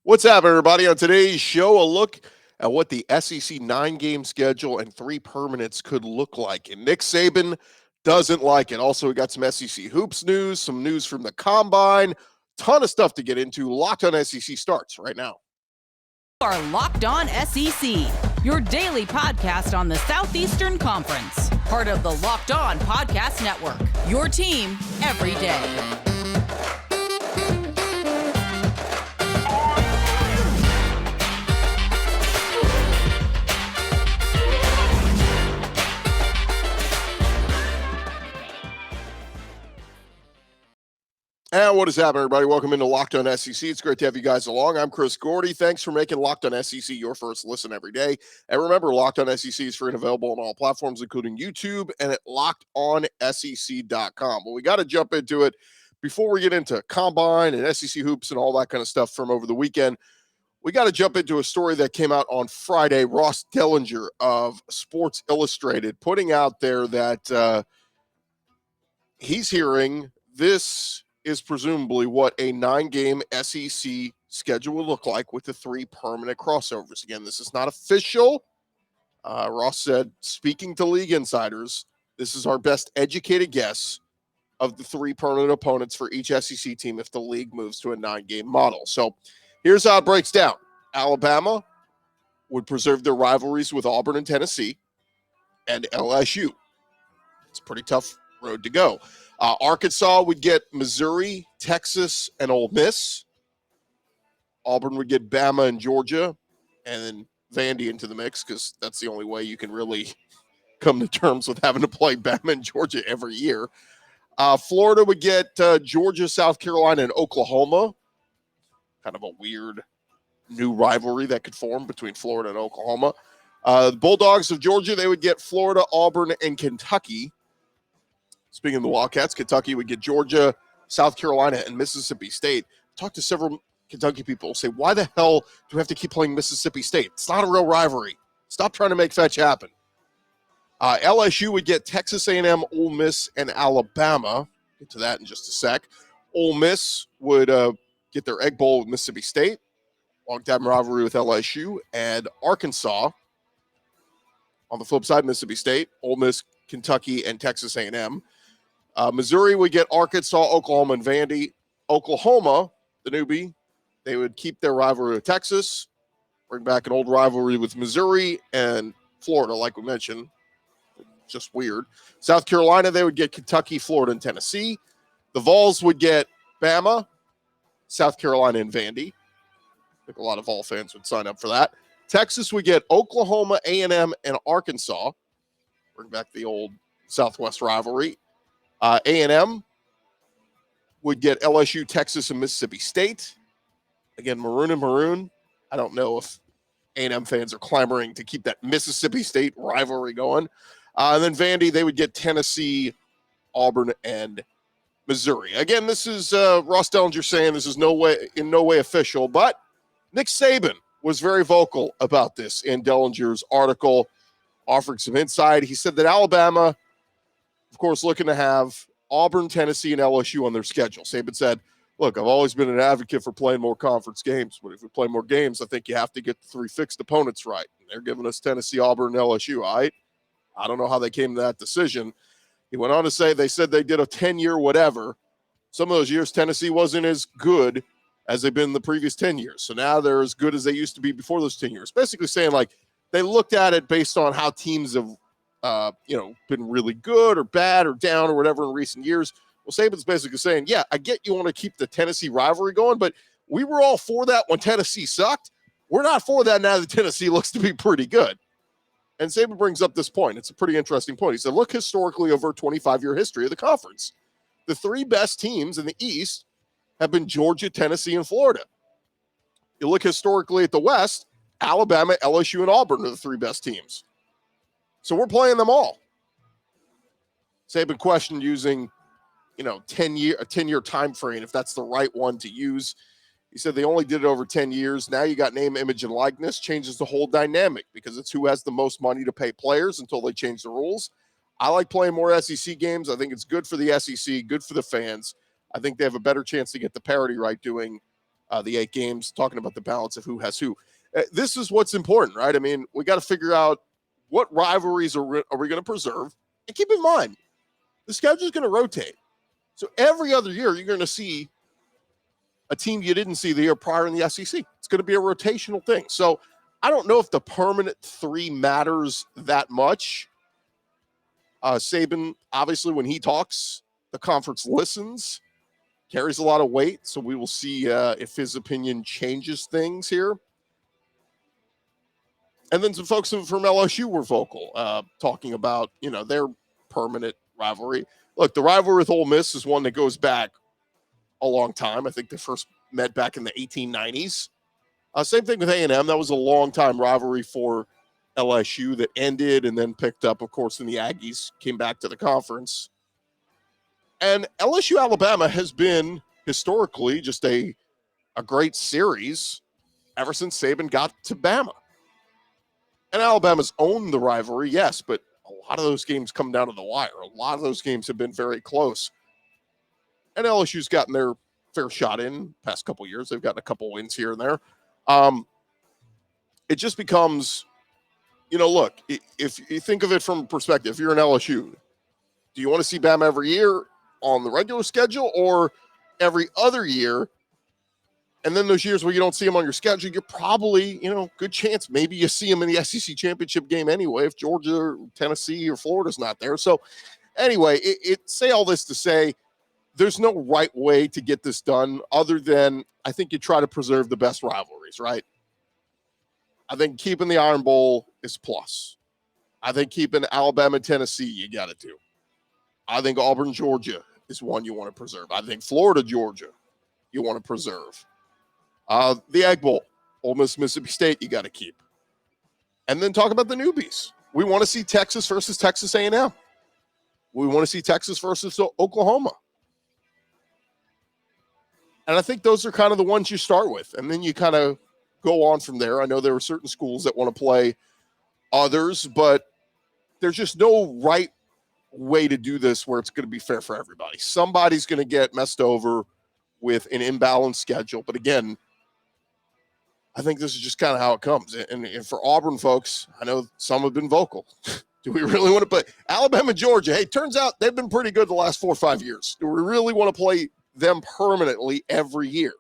What's up, everybody? On today's show, a look at what the SEC 9-game schedule and 3 permanents could look like. And Nick Saban doesn't like it. Also, we got some SEC hoops news, some news from the Combine, ton of stuff to get into. Locked on SEC starts right now. Are Locked On SEC, your daily podcast on the Southeastern Conference. Part of the Locked On Podcast Network, your team every day. And what is happening, everybody? Welcome into Locked On SEC. It's great to have you guys along. I'm Chris Gordy. Thanks for making Locked On SEC your first listen every day. And remember, Locked On SEC is free and available on all platforms, including YouTube and at lockedonsec.com. Well, we got to jump into it before we get into Combine and SEC hoops and all that kind of stuff from over the weekend. We got to jump into a story that came out on Friday. Ross Dellenger of Sports Illustrated putting out there that he's hearing this is presumably what a 9-game SEC schedule will look like with the 3 permanent crossovers. Again, this is not official. Ross said, speaking to league insiders, this is our best educated guess of the 3 permanent opponents for each SEC team if the league moves to a 9-game model. So here's how it breaks down. Alabama would preserve their rivalries with Auburn and Tennessee and LSU. It's a pretty tough road to go. Arkansas would get Missouri, Texas, and Ole Miss. Auburn would get Bama and Georgia, and then Vandy into the mix because that's the only way you can really come to terms with having to play Bama and Georgia every year. Florida would get Georgia, South Carolina, and Oklahoma. Kind of a weird new rivalry that could form between Florida and Oklahoma. The Bulldogs of Georgia, they would get Florida, Auburn, and Kentucky. Speaking of the Wildcats, Kentucky would get Georgia, South Carolina, and Mississippi State. Talked to several Kentucky people, say, why the hell do we have to keep playing Mississippi State? It's not a real rivalry. Stop trying to make fetch happen. LSU would get Texas A&M, Ole Miss, and Alabama. Get to that in just a sec. Ole Miss would get their Egg Bowl with Mississippi State. Long-time rivalry with LSU. And Arkansas, on the flip side, Mississippi State, Ole Miss, Kentucky, and Texas A&M. Missouri would get Arkansas, Oklahoma, and Vandy. Oklahoma, the newbie, they would keep their rivalry with Texas, bring back an old rivalry with Missouri and Florida, like we mentioned. Just weird. South Carolina, they would get Kentucky, Florida, and Tennessee. The Vols would get Bama, South Carolina, and Vandy. I think a lot of Vol fans would sign up for that. Texas would get Oklahoma, A&M, and Arkansas. Bring back the old Southwest rivalry. A&M would get LSU, Texas, and Mississippi State. Again, maroon and maroon. I don't know if A&M fans are clamoring to keep that Mississippi State rivalry going. And then Vandy, they would get Tennessee, Auburn, and Missouri. Again, this is Ross Dellenger saying this is in no way official, but Nick Saban was very vocal about this in Dellenger's article, offering some insight. He said that Alabama, of course, looking to have Auburn, Tennessee, and LSU on their schedule. Saban said, look, I've always been an advocate for playing more conference games, but if we play more games, I think you have to get the 3 fixed opponents right. And they're giving us Tennessee, Auburn, and LSU, all right? I don't know how they came to that decision. He went on to say they said they did a 10-year whatever. Some of those years, Tennessee wasn't as good as they've been the previous 10 years. So now they're as good as they used to be before those 10 years. Basically saying, like, they looked at it based on how teams have been really good or bad or down or whatever in recent years. Well, Saban's basically saying, yeah, I get you want to keep the Tennessee rivalry going, but we were all for that when Tennessee sucked. We're not for that now that Tennessee looks to be pretty good. And Saban brings up this point. It's a pretty interesting point. He said, look historically over a 25-year history of the conference. The 3 best teams in the East have been Georgia, Tennessee, and Florida. You look historically at the West, Alabama, LSU, and Auburn are the 3 best teams. So we're playing them all. Saban questioned using, a 10-year time frame, if that's the right one to use. He said they only did it over 10 years. Now you got name, image, and likeness. Changes the whole dynamic because it's who has the most money to pay players until they change the rules. I like playing more SEC games. I think it's good for the SEC, good for the fans. I think they have a better chance to get the parity right doing the 8 games, talking about the balance of who has who. This is what's important, right? I mean, we got to figure out what rivalries are we going to preserve. And keep in mind, the schedule is going to rotate. So every other year, you're going to see a team you didn't see the year prior in the SEC. It's going to be a rotational thing. So I don't know if the permanent 3 matters that much. Saban, obviously, when he talks, the conference listens, carries a lot of weight. So we will see if his opinion changes things here. And then some folks from LSU were vocal, talking about, their permanent rivalry. Look, the rivalry with Ole Miss is one that goes back a long time. I think they first met back in the 1890s. Same thing with A&M. That was a long-time rivalry for LSU that ended and then picked up, of course, when the Aggies came back to the conference. And LSU-Alabama has been historically just a great series ever since Saban got to Bama. And Alabama's owned the rivalry, yes, but a lot of those games come down to the wire. A lot of those games have been very close. And LSU's gotten their fair shot in the past couple of years. They've gotten a couple wins here and there. It just becomes, look, if you think of it from a perspective, if you're an LSU, do you want to see Bama every year on the regular schedule or every other year? And then those years where you don't see them on your schedule, you're probably, good chance maybe you see them in the SEC championship game anyway if Georgia or Tennessee or Florida's not there. So anyway, say all this to say there's no right way to get this done other than I think you try to preserve the best rivalries, right? I think keeping the Iron Bowl is plus. I think keeping Alabama, Tennessee, you got to do. I think Auburn, Georgia is one you want to preserve. I think Florida, Georgia, you want to preserve. The Egg Bowl, Ole Miss, Mississippi State, you got to keep. And then talk about the newbies. We want to see Texas versus Texas A&M. We want to see Texas versus Oklahoma. And I think those are kind of the ones you start with. And then you kind of go on from there. I know there are certain schools that want to play others, but there's just no right way to do this where it's going to be fair for everybody. Somebody's going to get messed over with an imbalanced schedule. But again, I think this is just kind of how it comes. And for Auburn folks, I know some have been vocal. Do we really want to play Alabama, Georgia? Hey, turns out they've been pretty good the last 4 or 5 years. Do we really want to play them permanently every year?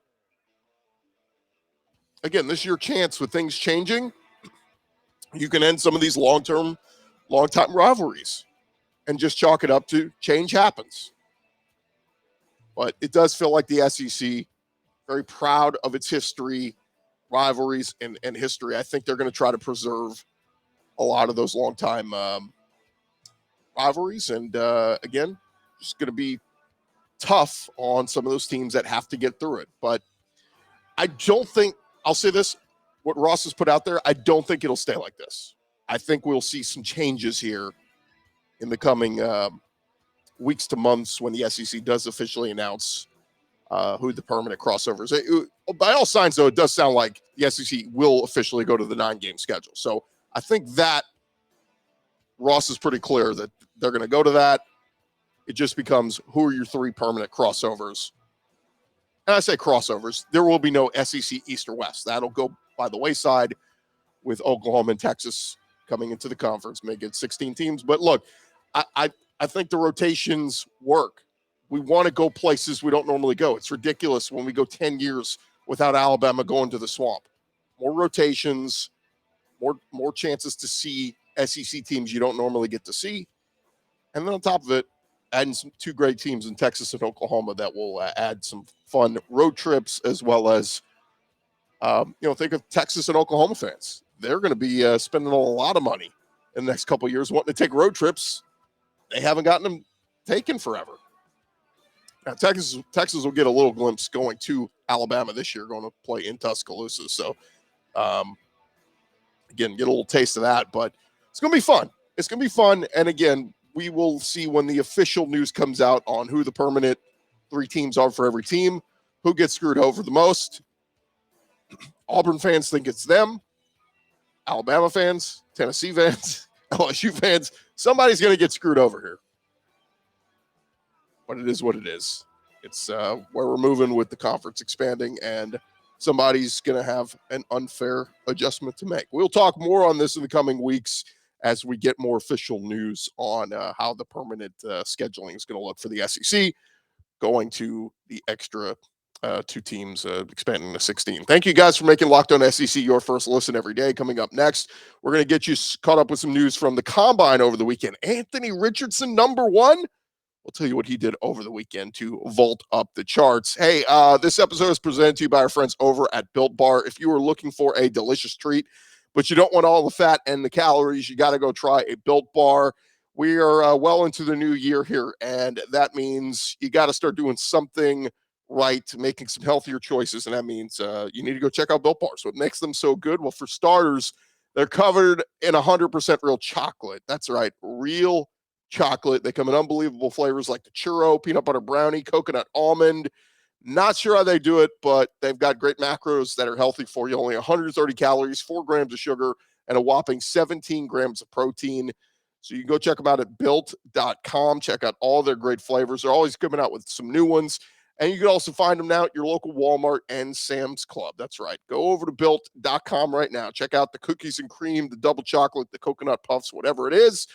Again, this is your chance with things changing. You can end some of these long-time rivalries and just chalk it up to change happens. But it does feel like the SEC, very proud of its history, rivalries, and history. I think they're going to try to preserve a lot of those long-time rivalries. And, again, just going to be tough on some of those teams that have to get through it. But I don't think, I'll say this, what Ross has put out there, I don't think it'll stay like this. I think we'll see some changes here in the coming weeks to months when the SEC does officially announce who the permanent crossovers. By all signs, though, it does sound like the SEC will officially go to the 9-game schedule. So I think that Ross is pretty clear that they're going to go to that. It just becomes who are your 3 permanent crossovers. And I say crossovers. There will be no SEC East or West. That'll go by the wayside with Oklahoma and Texas coming into the conference, make it 16 teams. But look, I think the rotations work. We want to go places we don't normally go. It's ridiculous when we go 10 years without Alabama going to the swamp. More rotations, more chances to see SEC teams you don't normally get to see. And then on top of it, adding some 2 great teams in Texas and Oklahoma that will add some fun road trips as well as, think of Texas and Oklahoma fans. They're going to be spending a lot of money in the next couple of years wanting to take road trips. They haven't gotten them taken forever. Now, Texas will get a little glimpse going to Alabama this year, going to play in Tuscaloosa. So, again, get a little taste of that. But it's going to be fun. It's going to be fun. And, again, we will see when the official news comes out on who the permanent 3 teams are for every team, who gets screwed over the most. Auburn fans think it's them. Alabama fans, Tennessee fans, LSU fans, somebody's going to get screwed over here. But it is what it is. It's where we're moving with the conference expanding, and somebody's going to have an unfair adjustment to make. We'll talk more on this in the coming weeks as we get more official news on how the permanent scheduling is going to look for the SEC, going to the extra 2 teams, expanding to 16. Thank you guys for making Locked On SEC your first listen every day. Coming up next, we're going to get you caught up with some news from the Combine over the weekend. Anthony Richardson, number 1. We'll tell you what he did over the weekend to vault up the charts. Hey, this episode is presented to you by our friends over at Built Bar. If you are looking for a delicious treat, but you don't want all the fat and the calories, you got to go try a Built Bar. We are well into the new year here, and that means you got to start doing something right, making some healthier choices, and that means you need to go check out Built Bar. So what makes them so good? Well, for starters, they're covered in 100% real chocolate. That's right, real chocolate. They come in unbelievable flavors like the churro, peanut butter brownie, coconut almond. Not sure how they do it, but they've got great macros that are healthy for you. Only 130 calories, 4 grams of sugar, and a whopping 17 grams of protein. So you can go check them out at built.com. Check out all their great flavors. They're always coming out with some new ones. And you can also find them now at your local Walmart and Sam's Club. That's right. Go over to built.com right now. Check out the cookies and cream, the double chocolate, the coconut puffs, whatever it is.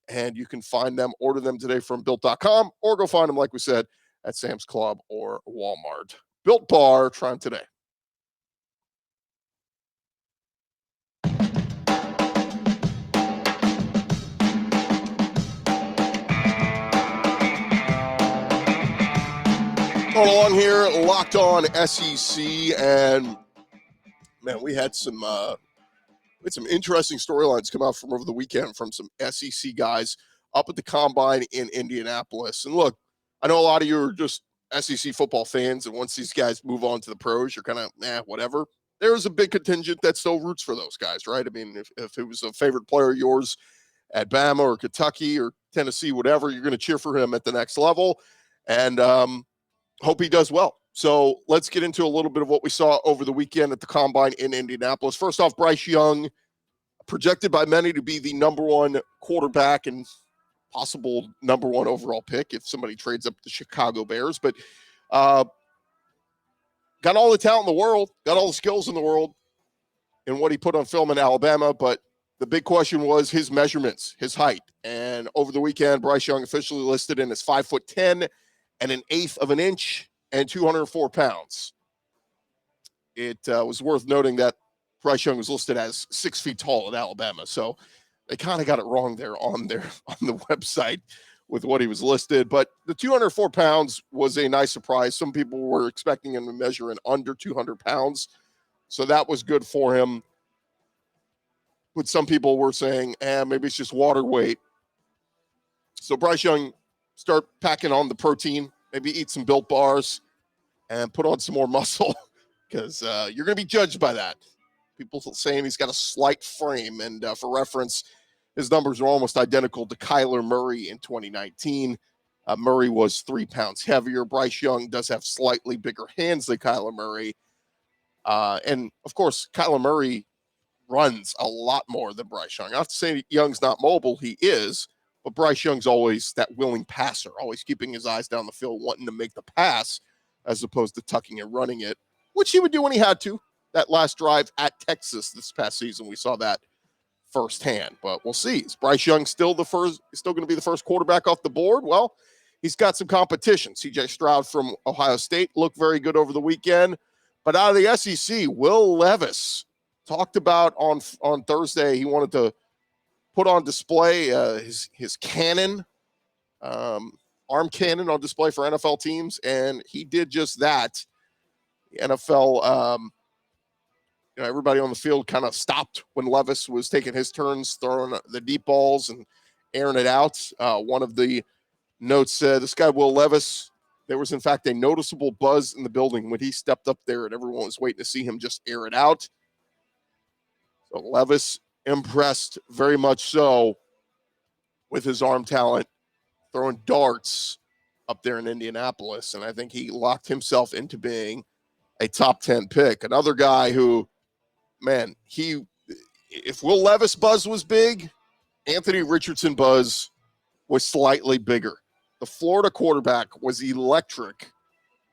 And you can find them, order them today from built.com, or go find them, like we said, at Sam's Club or Walmart. Built Bar, try them today. Going along here, Locked On SEC, and man, we had some interesting storylines come out from over the weekend from some SEC guys up at the Combine in Indianapolis. And look, I know a lot of you are just SEC football fans, and once these guys move on to the pros, you're kind of, whatever. There's a big contingent that still roots for those guys, right? I mean, if it was a favorite player of yours at Bama or Kentucky or Tennessee, whatever, you're going to cheer for him at the next level, and hope he does well. So let's get into a little bit of what we saw over the weekend at the Combine in Indianapolis. First off, Bryce Young, projected by many to be the number 1 quarterback and possible number 1 overall pick if somebody trades up the Chicago Bears. But got all the talent in the world, got all the skills in the world in what he put on film in Alabama. But the big question was his measurements, his height. And over the weekend, Bryce Young officially listed in as 5'10" and 1/8 of an inch and 204 pounds. It was worth noting that Bryce Young was listed as 6 feet tall at Alabama. So they kind of got it wrong there on the website with what he was listed. But the 204 pounds was a nice surprise. Some people were expecting him to measure in under 200 pounds. So that was good for him. But some people were saying, maybe it's just water weight. So Bryce Young, start packing on the protein, maybe eat some Built Bars, and put on some more muscle because you're going to be judged by that. People saying he's got a slight frame, and for reference, his numbers are almost identical to Kyler Murray in 2019. Murray was 3 pounds heavier. Bryce Young does have slightly bigger hands than Kyler Murray. And, of course, Kyler Murray runs a lot more than Bryce Young. Not to say Young's not mobile. He is. But Bryce Young's always that willing passer, always keeping his eyes down the field, wanting to make the pass as opposed to tucking and running it, which he would do when he had to. That last drive at Texas this past season, we saw that firsthand. But we'll see. Is Bryce Young still going to be the first quarterback off the board? Well, he's got some competition. C.J. Stroud from Ohio State looked very good over the weekend. But out of the SEC, Will Levis talked about on Thursday he wanted to put on display his cannon, arm cannon on display for NFL teams, and he did just that. The NFL, everybody on the field kind of stopped when Levis was taking his turns throwing the deep balls and airing it out. One of the notes said, this guy Will Levis, there was in fact a noticeable buzz in the building when he stepped up there and everyone was waiting to see him just air it out. So Levis impressed very much so with his arm talent, throwing darts up there in Indianapolis. And I think he locked himself into being a top 10 pick. Another guy who, man, if Will Levis buzz was big, Anthony Richardson buzz was slightly bigger. The Florida quarterback was electric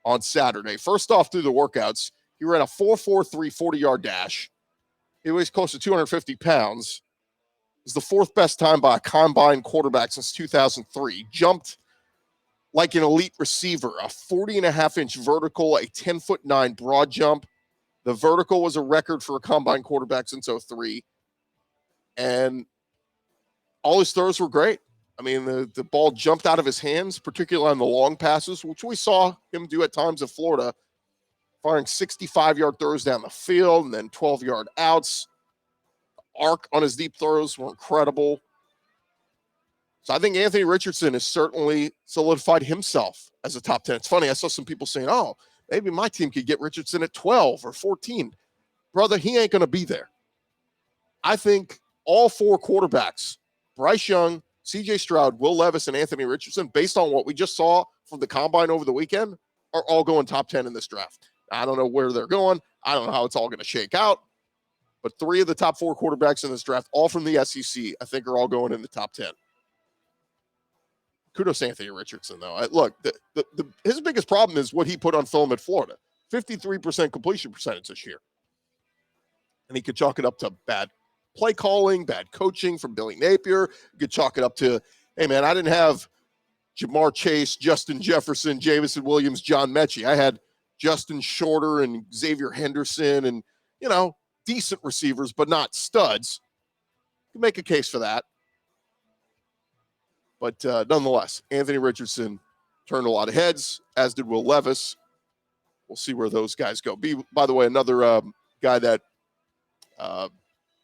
on Saturday. First off, through the workouts, He ran a 4.43 40-yard dash. He weighs close to 250 pounds. Is the fourth best time by a combine quarterback since 2003. Jumped like an elite receiver, a 40.5-inch vertical, a 10'9" broad jump. The vertical was a record for a combine quarterback since 2003. And all his throws were great. I mean, the ball jumped out of his hands, particularly on the long passes, which we saw him do at times in Florida, firing 65-yard throws down the field and then 12-yard outs. The arc on his deep throws were incredible. So I think Anthony Richardson has certainly solidified himself as a top 10. It's funny, I saw some people saying, oh, maybe my team could get Richardson at 12 or 14. Brother, he ain't going to be there. I think all four quarterbacks, Bryce Young, C.J. Stroud, Will Levis, and Anthony Richardson, based on what we just saw from the Combine over the weekend, are all going top 10 in this draft. I don't know where they're going. I don't know how it's all going to shake out. But three of the top four quarterbacks in this draft, all from the SEC, I think are all going in the top 10. Kudos to Anthony Richardson, though. Look, his biggest problem is what he put on film at Florida. 53% completion percentage this year. And he could chalk it up to bad play calling, bad coaching from Billy Napier. You could chalk it up to, hey, man, I didn't have Jamar Chase, Justin Jefferson, Jamison Williams, John Mechie. I had Justin Shorter and Xavier Henderson and, decent receivers, but not studs. You can make a case for that. But nonetheless, Anthony Richardson turned a lot of heads, as did Will Levis. We'll see where those guys go. By the way, another guy that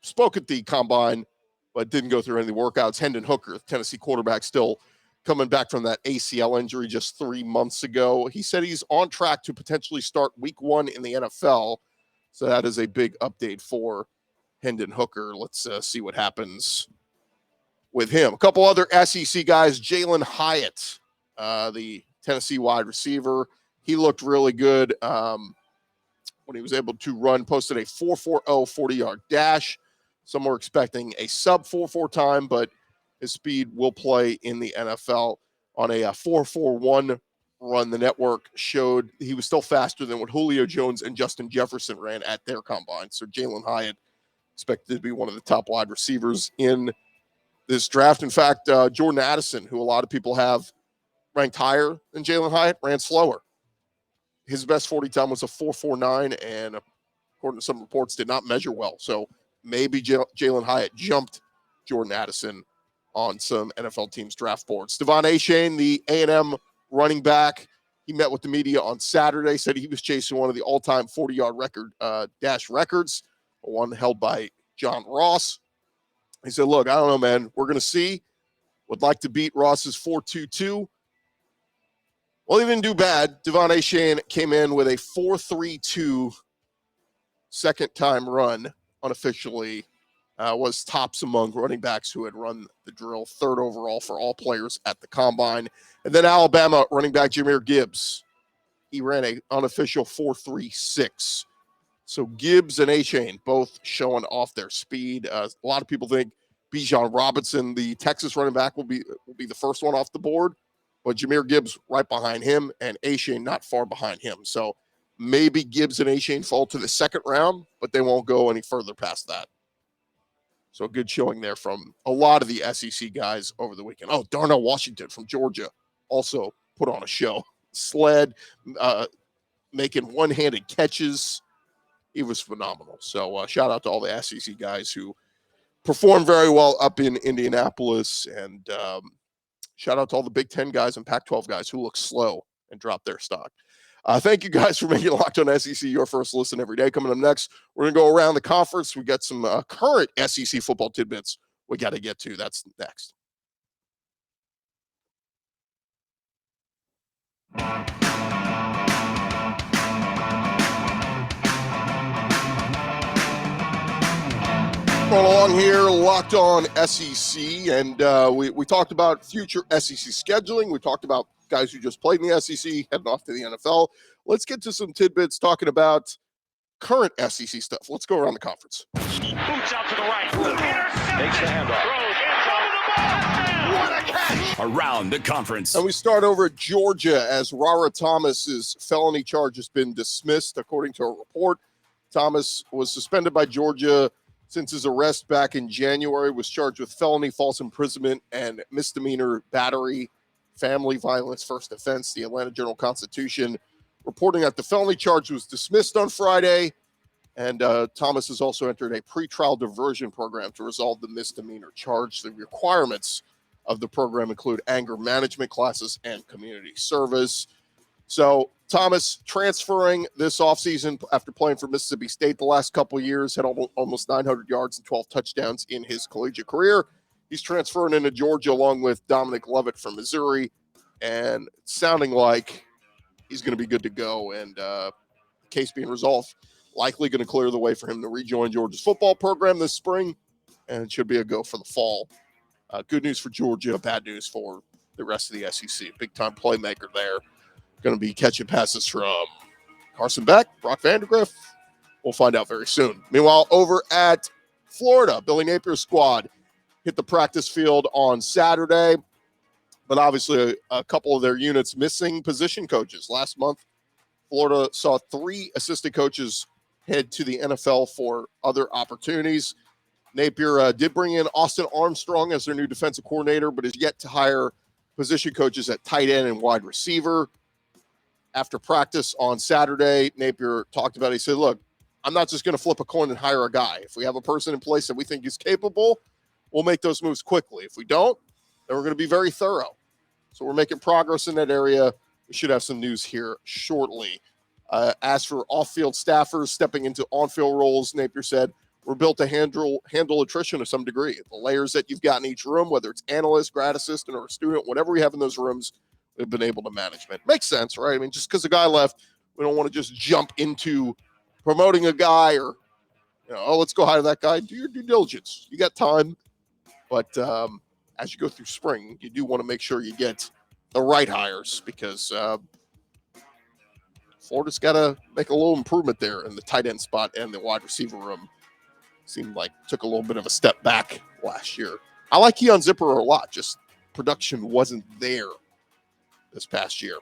spoke at the Combine but didn't go through any of the workouts, Hendon Hooker, Tennessee quarterback, still coming back from that ACL injury just 3 months ago. He said he's on track to potentially start week 1 in the NFL. So that is a big update for Hendon Hooker. Let's see what happens with him. A couple other SEC guys, Jalen Hyatt, the Tennessee wide receiver. He looked really good when he was able to run, posted a 4.40 40-yard dash. Some were expecting a sub 4.4 time, but his speed will play in the NFL. On a 4.41 run, the network showed he was still faster than what Julio Jones and Justin Jefferson ran at their combine. So Jalen Hyatt expected to be one of the top wide receivers in this draft. In fact, Jordan Addison, who a lot of people have ranked higher than Jalen Hyatt, ran slower. His best 40 time was a 4.49, and according to some reports, did not measure well. So maybe Jalen Hyatt jumped Jordan Addison on some NFL teams' draft boards. Devon Achane, the A&M running back, he met with the media on Saturday, said he was chasing one of the all-time 40-yard dash records, one held by John Ross. He said, look, I don't know, man. We're going to see. Would like to beat Ross's 4.22. Well, he didn't do bad. Devon Achane came in with a 4.32 second-time run unofficially. Was tops among running backs who had run the drill, third overall for all players at the Combine. And then Alabama running back Jahmyr Gibbs. He ran an unofficial 4.36. So Gibbs and Achane both showing off their speed. A lot of people think Bijan Robinson, the Texas running back, will be the first one off the board. But Jahmyr Gibbs right behind him and Achane not far behind him. So maybe Gibbs and Achane fall to the second round, but they won't go any further past that. So a good showing there from a lot of the SEC guys over the weekend. Oh, Darnell Washington from Georgia also put on a show. Sled, making one-handed catches. He was phenomenal. So shout out to all the SEC guys who performed very well up in Indianapolis. And shout out to all the Big Ten guys and Pac-12 guys who look slow and drop their stock. Thank you guys for making Locked On SEC your first listen every day. Coming up next, we're going to go around the conference. We got some current SEC football tidbits we got to get to. That's next. Going along here, Locked On SEC, and we talked about future SEC scheduling. We talked about guys who just played in the SEC heading off to the NFL. Let's get to some tidbits talking about current SEC stuff. Let's go around the conference. Boots out to the right. Takes the handoff. What a catch! around the conference. And we start over at Georgia as Rara Thomas's felony charge has been dismissed, according to a report. Thomas was suspended by Georgia since his arrest back in January, was charged with felony false imprisonment and misdemeanor battery, family violence first offense. The Atlanta Journal-Constitution reporting that the felony charge was dismissed on Friday, and Thomas has also entered a pretrial diversion program to resolve the misdemeanor charge. The requirements of the program include anger management classes and community service. So Thomas transferring this offseason after playing for Mississippi State the last couple of years, had almost 900 yards and 12 touchdowns in his collegiate career. He's transferring into Georgia along with Dominic Lovett from Missouri, and it's sounding like he's going to be good to go, and case being resolved, likely going to clear the way for him to rejoin Georgia's football program this spring, and it should be a go for the fall. Good news for Georgia, bad news for the rest of the SEC. Big-time playmaker there. Going to be catching passes from Carson Beck, Brock Vandegrift. We'll find out very soon. Meanwhile, over at Florida, Billy Napier's squad hit the practice field on Saturday, but obviously a couple of their units missing position coaches. Last month, Florida saw 3 assistant coaches head to the NFL for other opportunities. Napier did bring in Austin Armstrong as their new defensive coordinator, but is yet to hire position coaches at tight end and wide receiver. After practice on Saturday, Napier talked about it. He said, look, I'm not just going to flip a coin and hire a guy. If we have a person in place that we think is capable, we'll make those moves quickly. If we don't, then we're going to be very thorough. So we're making progress in that area. We should have some news here shortly. As for off-field staffers stepping into on-field roles, Napier said, we're built to handle attrition to some degree. The layers that you've got in each room, whether it's analyst, grad assistant, or a student, whatever we have in those rooms, we've been able to manage it. Makes sense, right? I mean, just because a guy left, we don't want to just jump into promoting a guy or, let's go hire that guy. Do your due diligence. You got time. But as you go through spring, you do want to make sure you get the right hires because Florida's got to make a little improvement there in the tight end spot and the wide receiver room. Seemed like took a little bit of a step back last year. I like Keon Zipper a lot. Just production wasn't there this past year.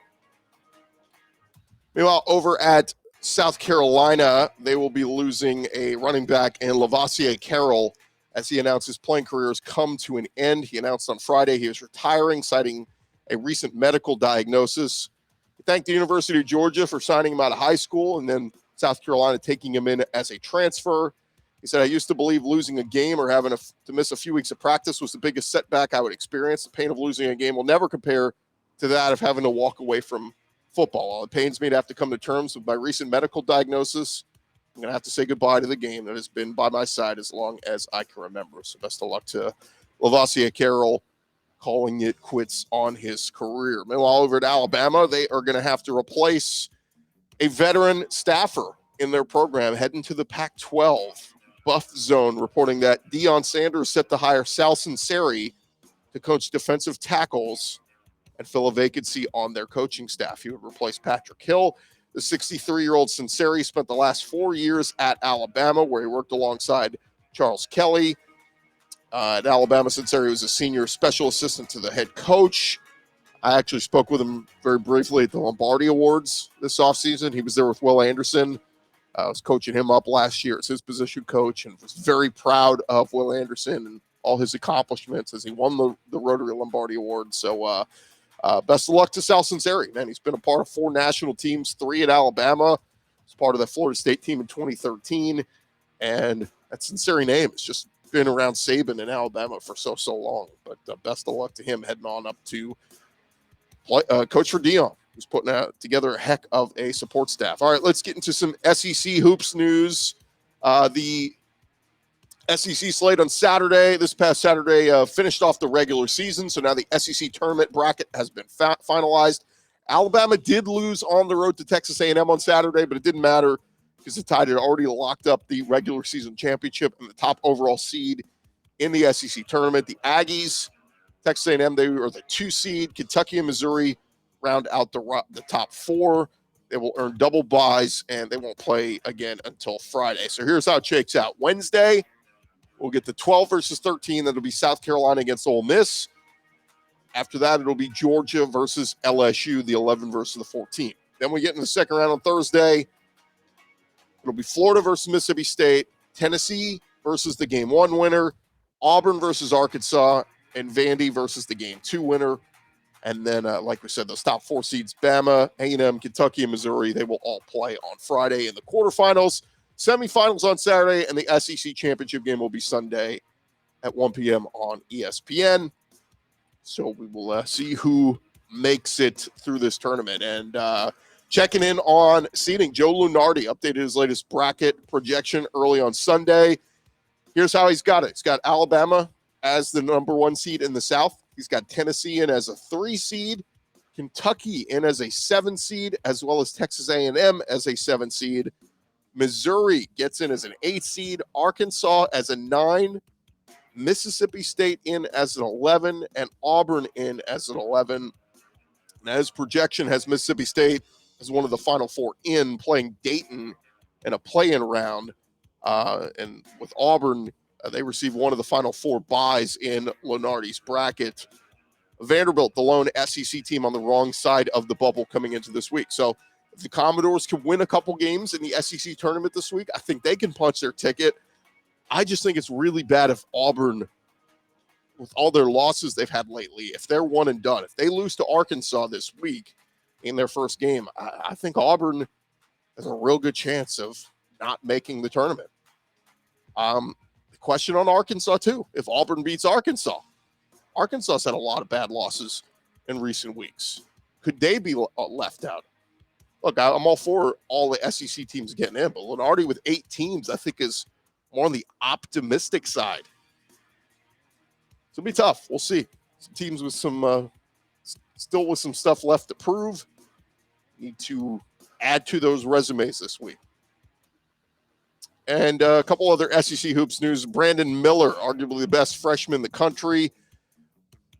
Meanwhile, over at South Carolina, they will be losing a running back in Lavassier Carroll as he announced his playing career has come to an end. He announced on Friday he was retiring, citing a recent medical diagnosis. He thanked the University of Georgia for signing him out of high school and then South Carolina taking him in as a transfer. He said, I used to believe losing a game or having to miss a few weeks of practice was the biggest setback I would experience. The pain of losing a game will never compare to that of having to walk away from football. While it pains me to have to come to terms with my recent medical diagnosis, I'm going to have to say goodbye to the game that has been by my side as long as I can remember. So best of luck to Lavassier Carroll, calling it quits on his career. Meanwhile, over at Alabama, they are going to have to replace a veteran staffer in their program heading to the Pac-12. Buff Zone reporting that Deion Sanders set to hire Sal Sunseri to coach defensive tackles and fill a vacancy on their coaching staff. He would replace Patrick Hill. The 63-year-old Sunseri spent the last 4 years at Alabama, where he worked alongside Charles Kelly. At Alabama, Sunseri was a senior special assistant to the head coach. I actually spoke with him very briefly at the Lombardi Awards this offseason. He was there with Will Anderson. I was coaching him up last year as his position coach and was very proud of Will Anderson and all his accomplishments as he won the Rotary Lombardi Award. So best of luck to Sal Sunseri, man. He's been a part of 4 national teams, 3 at Alabama. He's part of the Florida State team in 2013. And that Sunseri name has just been around Saban in Alabama for so long. But best of luck to him heading on up to coach for Deion, who's putting together a heck of a support staff. All right, let's get into some SEC hoops news. The SEC slate on Saturday, this past Saturday, finished off the regular season, so now the SEC tournament bracket has been finalized. Alabama did lose on the road to Texas A&M on Saturday, but it didn't matter because the Tide had already locked up the regular season championship and the top overall seed in the SEC tournament. The Aggies, Texas A&M, they were the 2 seed. Kentucky and Missouri round out the top 4. They will earn double buys, and they won't play again until Friday. So here's how it shakes out. Wednesday, we'll get the 12 versus 13. That'll be South Carolina against Ole Miss. After that, it'll be Georgia versus LSU, the 11 versus the 14. Then we get in the second round on Thursday. It'll be Florida versus Mississippi State, Tennessee versus the game 1 winner, Auburn versus Arkansas, and Vandy versus the game 2 winner. And then, like we said, those top 4 seeds, Bama, A&M, Kentucky, and Missouri, they will all play on Friday in the quarterfinals. Semifinals on Saturday, and the SEC championship game will be Sunday at 1 p.m. on ESPN. So we will see who makes it through this tournament. And checking in on seeding, Joe Lunardi updated his latest bracket projection early on Sunday. Here's how he's got it. He's got Alabama as the number 1 seed in the South. He's got Tennessee in as a 3 seed, Kentucky in as a 7 seed, as well as Texas A&M as a 7 seed. Missouri gets in as an 8 seed, Arkansas as a 9, Mississippi State in as an 11, and Auburn in as an 11. Now, his projection has Mississippi State as one of the Final 4 in, playing Dayton in a play-in round. And with Auburn, they receive one of the Final 4 byes in Lunardi's bracket. Vanderbilt, the lone SEC team on the wrong side of the bubble coming into this week. So if the Commodores can win a couple games in the SEC tournament this week, I think they can punch their ticket. I just think it's really bad if Auburn, with all their losses they've had lately, if they're one and done, if they lose to Arkansas this week in their first game, I think Auburn has a real good chance of not making the tournament. The question on Arkansas, too, if Auburn beats Arkansas. Arkansas's had a lot of bad losses in recent weeks. Could they be left out? Look, I'm all for all the SEC teams getting in, but Lunardi with 8 teams, I think, is more on the optimistic side. It's going to be tough. We'll see. Some teams with some, still with some stuff left to prove. Need to add to those resumes this week. And a couple other SEC hoops news. Brandon Miller, arguably the best freshman in the country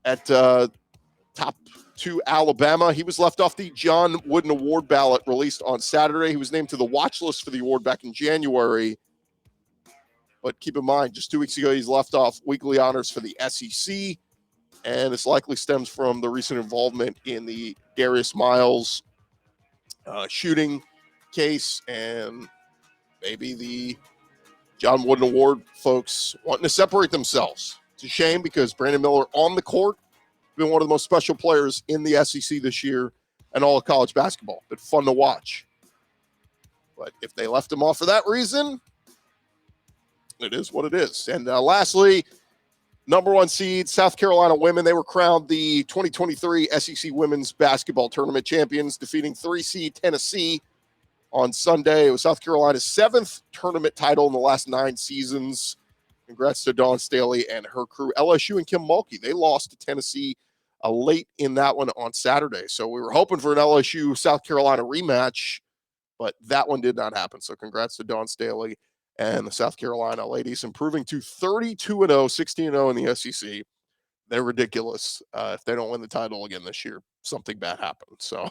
at top 2 Alabama. He was left off the John Wooden Award ballot released on Saturday. He was named to the watch list for the award back in January. But keep in mind, just 2 weeks ago, he's left off weekly honors for the SEC. And this likely stems from the recent involvement in the Darius Miles shooting case, and maybe the John Wooden Award folks wanting to separate themselves. It's a shame because Brandon Miller on the court been one of the most special players in the SEC this year and all of college basketball. Been fun to watch. But if they left him off for that reason, it is what it is. And lastly, number 1 seed, South Carolina women. They were crowned the 2023 SEC Women's Basketball Tournament champions, defeating 3 seed Tennessee on Sunday. It was South Carolina's 7th tournament title in the last 9 seasons. Congrats to Dawn Staley and her crew. LSU and Kim Mulkey, they lost to Tennessee late in that one on Saturday. So we were hoping for an LSU-South Carolina rematch, but that one did not happen. So congrats to Dawn Staley and the South Carolina ladies, improving to 32-0, 16-0 in the SEC. They're ridiculous. If they don't win the title again this year, something bad happened. So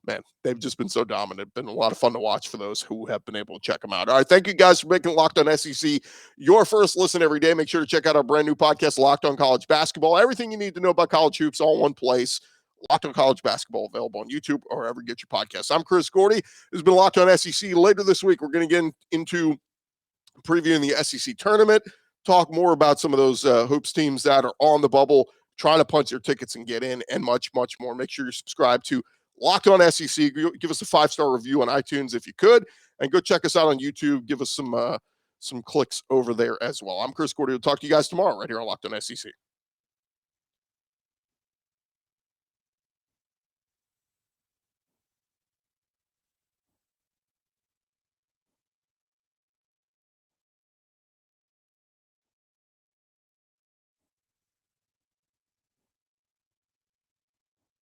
man, they've just been so dominant. Been a lot of fun to watch for those who have been able to check them out. All right, thank you guys for making Locked On SEC your first listen every day. Make sure to check out our brand new podcast, Locked On College Basketball. Everything you need to know about college hoops all in one place. Locked On College Basketball, available on YouTube or wherever you get your podcasts. I'm Chris Gordy. This has been Locked On SEC. Later this week, we're going to get into previewing the SEC tournament, talk more about some of those hoops teams that are on the bubble, trying to punch their tickets and get in, and much, much more. Make sure you subscribe to Locked On SEC. Give us a 5-star review on iTunes if you could, and go check us out on YouTube. Give us some clicks over there as well. I'm Chris Gordy. We'll talk to you guys tomorrow right here on Locked On SEC.